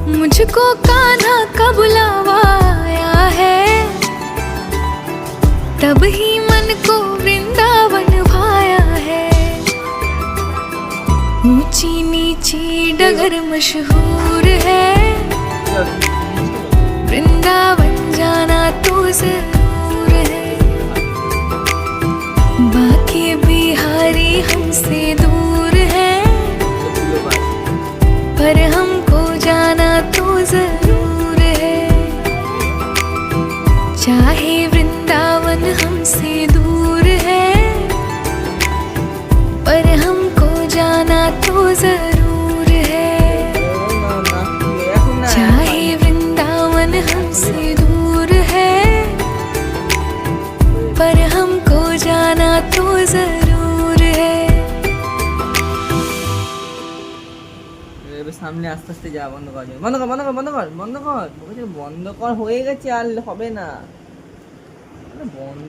मुझको कान्हा का बुलावा आया है, तब ही मन को वृंदावन भाया है। ऊंची नीची डगर मशहूर है, वृंदावन जाना तो जरूर है। बाकी बिहारी हमसे दूर है, पर हमको जाना तो जरूर है। चाहे वृंदावन हमसे दूर है, पर हमको जाना तो जरूर है। चाहे वृंदावन हमसे दूर है, पर हमको जाना तो जरूर है। সামনে আস্তে আস্তে যা, বন্ধ কর বন্ধ কর বন্ধ কর বন্ধ কর বন্ধ কর বন্ধ কর হয়ে গেছে, আর হবে না বন্ধ।